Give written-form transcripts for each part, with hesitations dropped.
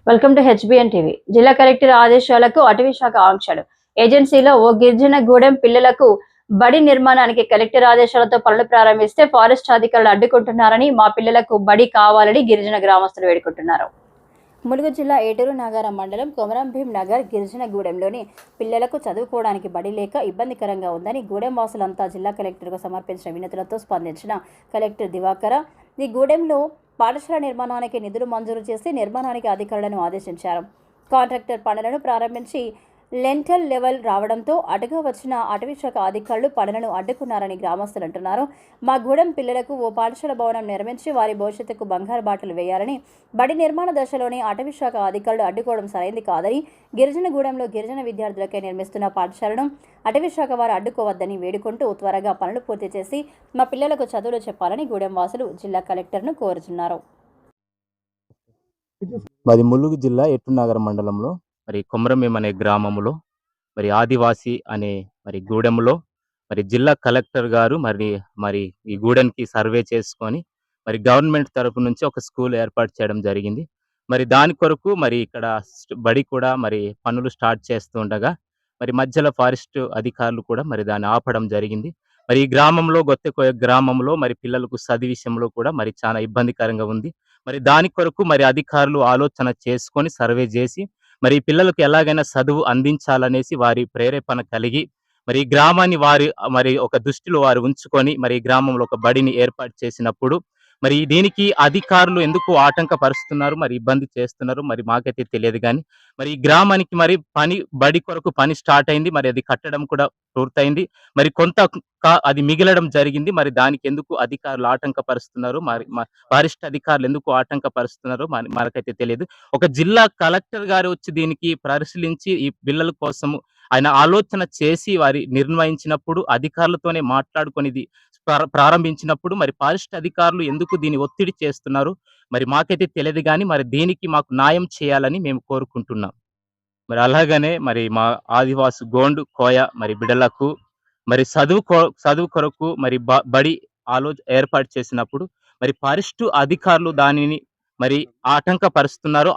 Welcome to HBN TV. జిల్లా collector ఆదేశాలకు అటవీ శాఖ ఆంక్షలు. ఏజెన్సీలో ఓ గిరిజన గూడెం పిల్లలకు బడి నిర్మాణానికి కలెక్టర్ ఆదేశాలతో పనులు ప్రారంభిస్తే ఫారెస్ట్ అధికారులు అడ్డుకుంటున్నారని, మా పిల్లలకు బడి కావాలని గిరిజన గ్రామస్తులు వేడుకుంటున్నారు. ములుగు జిల్లా ఏటూరు నాగారం మండలం కొమరంభీం నగర్ గిరిజన గూడెంలోని పిల్లలకు చదువుకోవడానికి బడి లేక ఇబ్బందికరంగా ఉందని గూడెం వాసులంతా జిల్లా కలెక్టర్కు సమర్పించిన వినతులతో స్పందించిన కలెక్టర్ దివాకర ఈ గూడెంలో పాఠశాల నిర్మాణానికి నిధులు మంజూరు చేసి నిర్మాణానికి అధికారులను ఆదేశించారు. కాంట్రాక్టర్ పనులను ప్రారంభించి లెంటల్ లెవెల్ రావడంతో అటుగా వచ్చిన అటవీశాఖ అధికారులు పనులను అడ్డుకున్నారని గ్రామస్తులు అంటున్నారు. మా గూడెం పిల్లలకు ఓ పాఠశాల భవనం నిర్మించి వారి భవిష్యత్తుకు బంగారు బాటలు వేయాలని, బడి నిర్మాణ దశలోనే అటవీశాఖ అధికారులు అడ్డుకోవడం సరైంది కాదని, గిరిజనగూడెంలో గిరిజన విద్యార్థులకై నిర్మిస్తున్న పాఠశాలను అటవీశాఖ వారు అడ్డుకోవద్దని వేడుకుంటూ త్వరగా పనులు పూర్తి చేసి మా పిల్లలకు చదువులు చెప్పాలని గూడెం వాసులు జిల్లా కలెక్టర్ను కోరుతున్నారు. మాది ములుగు జిల్లా ఏటూరు నాగారం మండలంలో మరి కొమరంభీం అనే గ్రామంలో మరి ఆదివాసి అనే మరి గూడెంలో మరి జిల్లా కలెక్టర్ గారు మరి ఈ గూడెంకి సర్వే చేసుకొని మరి గవర్నమెంట్ తరపు నుంచి ఒక స్కూల్ ఏర్పాటు చేయడం జరిగింది. మరి దాని కొరకు మరి ఇక్కడ బడి కూడా మరి పనులు స్టార్ట్ చేస్తూ ఉండగా మరి మధ్యలో ఫారెస్ట్ అధికారులు కూడా మరి దాన్ని ఆపడం జరిగింది. మరి ఈ గ్రామంలో గొత్తెకోయ గ్రామంలో మరి పిల్లలకు చదువు విషయంలో కూడా మరి చాలా ఇబ్బందికరంగా ఉంది. మరి దాని కొరకు మరి అధికారులు ఆలోచన చేసుకొని సర్వే చేసి మరి పిల్లలకు ఎలాగైనా చదువు అందించాలనేసి వారి ప్రేరేపణ కలిగి మరి ఈ గ్రామాన్ని మరి ఒక దృష్టిలో వారు ఉంచుకొని మరి ఈ గ్రామంలో ఒక బడిని ఏర్పాటు చేసినప్పుడు మరి దీనికి అధికారులు ఎందుకు ఆటంకపరుస్తున్నారు, మరి ఇబ్బంది చేస్తున్నారు మరి మాకైతే తెలియదు. కానీ మరి ఈ గ్రామానికి మరి బడి కొరకు పని స్టార్ట్ అయింది. మరి అది కట్టడం కూడా పూర్తయింది. మరి కొంత అది మిగిలడం జరిగింది. మరి దానికి ఎందుకు అధికారులు ఆటంకపరుస్తున్నారు, మరి ఫారెస్ట్ అధికారులు ఎందుకు ఆటంకపరుస్తున్నారో మనకైతే తెలియదు. ఒక జిల్లా కలెక్టర్ గారు వచ్చి దీనికి పరిశీలించి ఈ పిల్లల కోసము ఆయన ఆలోచన చేసి వారి నిర్ణయించినప్పుడు అధికారులతోనే మాట్లాడుకొని ఇది ప్రారంభించినప్పుడు మరి ఫారెస్ట్ అధికారులు ఎందుకు దీన్ని ఒత్తిడి చేస్తున్నారు మరి మాకైతే తెలియదు. కానీ మరి దీనికి మాకు న్యాయం చేయాలని మేము కోరుకుంటున్నాం. మరి అలాగనే మరి మా ఆదివాసి గోండు కోయ మరి బిడ్డలకు మరి చదువు కొరకు మరి బడి ఏర్పాటు చేసినప్పుడు మరి ఫారెస్ట్ అధికారులు దానిని మరి ఆటంకపరుస్తున్నారు,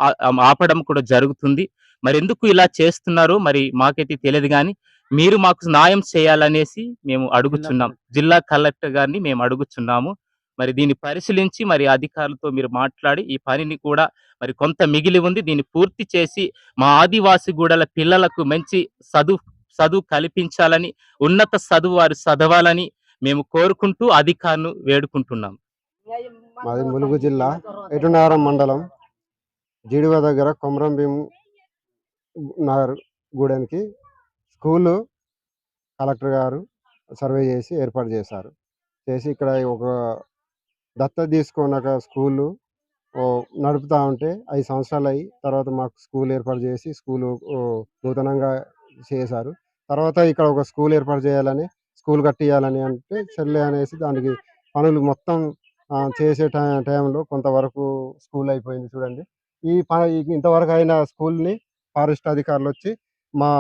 ఆపడం కూడా జరుగుతుంది. మరి ఎందుకు ఇలా చేస్తున్నారు మరి మాకైతే తెలియదు. కానీ మీరు మాకు న్యాయం చేయాలనేసి మేము అడుగుచున్నాం. జిల్లా కలెక్టర్ గారిని మేము అడుగుచున్నాము. మరి దీన్ని పరిశీలించి మరి అధికారులతో మీరు మాట్లాడి ఈ పనిని కూడా మరి కొంత మిగిలి ఉంది, దీన్ని పూర్తి చేసి మా ఆదివాసి గూడల పిల్లలకు మంచి చదువు కల్పించాలని, ఉన్నత చదువు వారు చదవాలని మేము కోరుకుంటూ అధికారులను వేడుకుంటున్నాం. మాది ములుగు జిల్లా ఏటూరు నాగారం మండలం జీడివ దగ్గర కొమరంభీం నగర్ గూడెంకి స్కూలు కలెక్టర్ గారు సర్వే చేసి ఏర్పాటు చేసి ఇక్కడ ఒక దత్తత తీసుకున్నాక స్కూలు నడుపుతూ ఉంటే 5 సంవత్సరాలు అయ్యి తర్వాత మాకు స్కూల్ ఏర్పాటు చేసి స్కూలు నూతనంగా చేశారు. తర్వాత ఇక్కడ ఒక స్కూల్ ఏర్పాటు చేయాలని, స్కూల్ కట్టియాలని అంటే సర్లే అనేసి దానికి పనులు మొత్తం చేసే టైంలో కొంతవరకు స్కూల్ అయిపోయింది. చూడండి, ఇంతవరకు అయిన స్కూల్ని ఫారెస్ట్ అధికారులు వచ్చి మా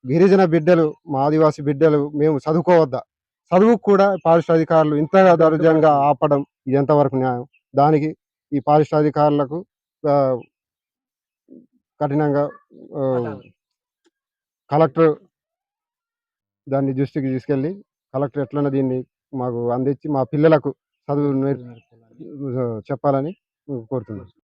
గిరిజన బిడ్డలు, మా ఆదివాసి బిడ్డలు మేము చదువుకోవద్దా, చదువుకు కూడా ఫారెస్ట్ అధికారులు ఇంతగా దౌర్జన్యంగా ఆపడం ఇది ఎంతవరకు న్యాయం? దానికి ఈ ఫారెస్ట్ అధికారులకు కఠినంగా కలెక్టర్ దాన్ని దృష్టికి తీసుకెళ్ళి కలెక్టర్ ఎట్లన్నా దీన్ని మాకు అందించి మా పిల్లలకు చదువు చెప్పాలని కోరుతున్నాను.